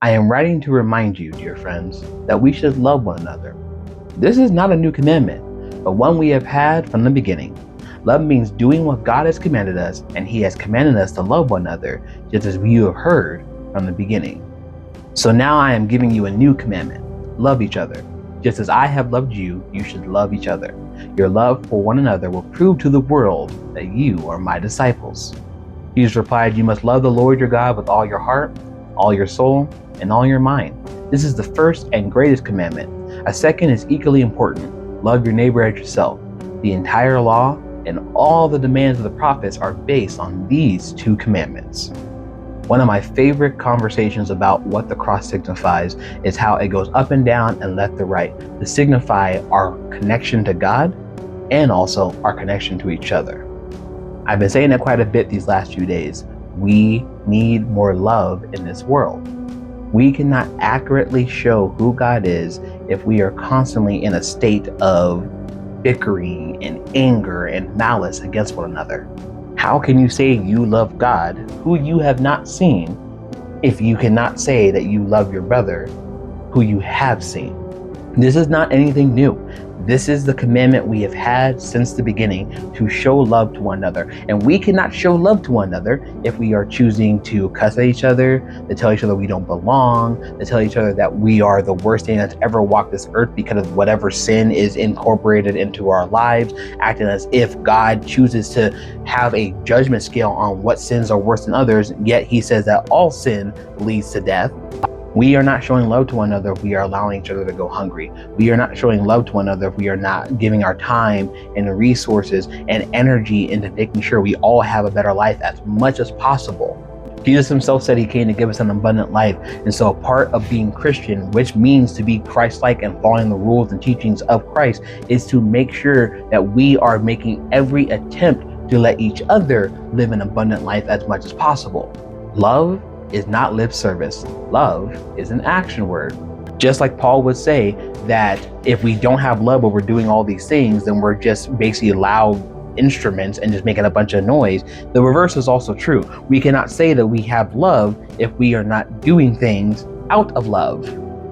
I am writing to remind you, dear friends, that we should love one another. This is not a new commandment, but one we have had from the beginning. Love means doing what God has commanded us, and He has commanded us to love one another, just as you have heard from the beginning. So now I am giving you a new commandment. Love each other. Just as I have loved you, you should love each other. Your love for one another will prove to the world that you are my disciples. Jesus replied, you must love the Lord your God with all your heart, all your soul, and all your mind. This is the first and greatest commandment. A second is equally important. Love your neighbor as yourself. The entire law and all the demands of the prophets are based on these two commandments. One of my favorite conversations about what the cross signifies is how it goes up and down and left to right to signify our connection to God and also our connection to each other. I've been saying it quite a bit these last few days. We need more love in this world. We cannot accurately show who God is if we are constantly in a state of bickering and anger and malice against one another. How can you say you love God, who you have not seen, if you cannot say that you love your brother, who you have seen? This is not anything new. This is the commandment we have had since the beginning, to show love to one another. And we cannot show love to one another if we are choosing to cuss at each other, to tell each other we don't belong, to tell each other that we are the worst thing that's ever walked this earth because of whatever sin is incorporated into our lives, acting as if God chooses to have a judgment scale on what sins are worse than others, yet He says that all sin leads to death. We are not showing love to one another if we are allowing each other to go hungry. We are not showing love to one another if we are not giving our time and resources and energy into making sure we all have a better life as much as possible. Jesus Himself said He came to give us an abundant life. And so a part of being Christian, which means to be Christ-like and following the rules and teachings of Christ, is to make sure that we are making every attempt to let each other live an abundant life as much as possible. Love is not lip service. Love is an action word. Just like Paul would say that if we don't have love but we're doing all these things, then we're just basically loud instruments and just making a bunch of noise. The reverse is also true. We cannot say that we have love if we are not doing things out of love.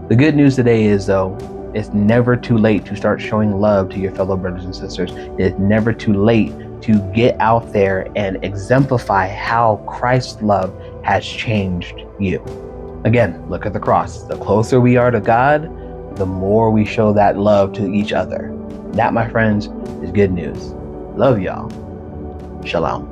The good news today is, though, it's never too late to start showing love to your fellow brothers and sisters. It's never too late to get out there and exemplify how Christ's love has changed you. Again, look at the cross. The closer we are to God, the more we show that love to each other. That, my friends, is good news. Love y'all. Shalom.